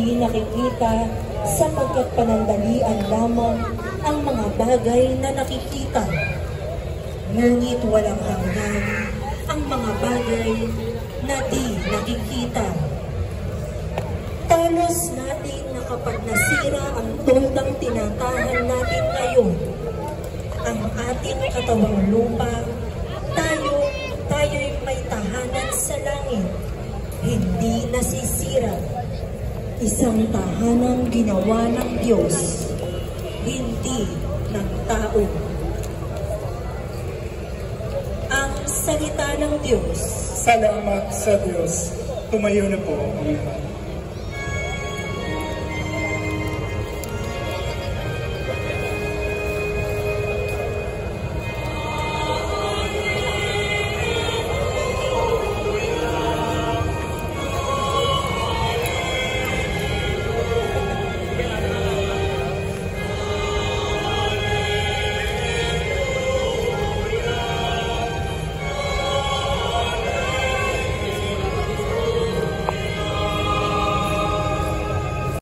hindi nakikita sapagkat panandalian lamang ang mga bagay na nakikita. Ngunit walang hanggan ang mga bagay na di nakikita. Talos natin na kapag nasira ang toldang tinatahan natin ngayon, ang ating katawang lupa, tayo'y may tahanan sa langit, hindi nasisira. Isang tahanang ginawa ng Diyos, hindi ng tao. Ang salita ng Diyos. Salamat sa Diyos. Tumayo na po ang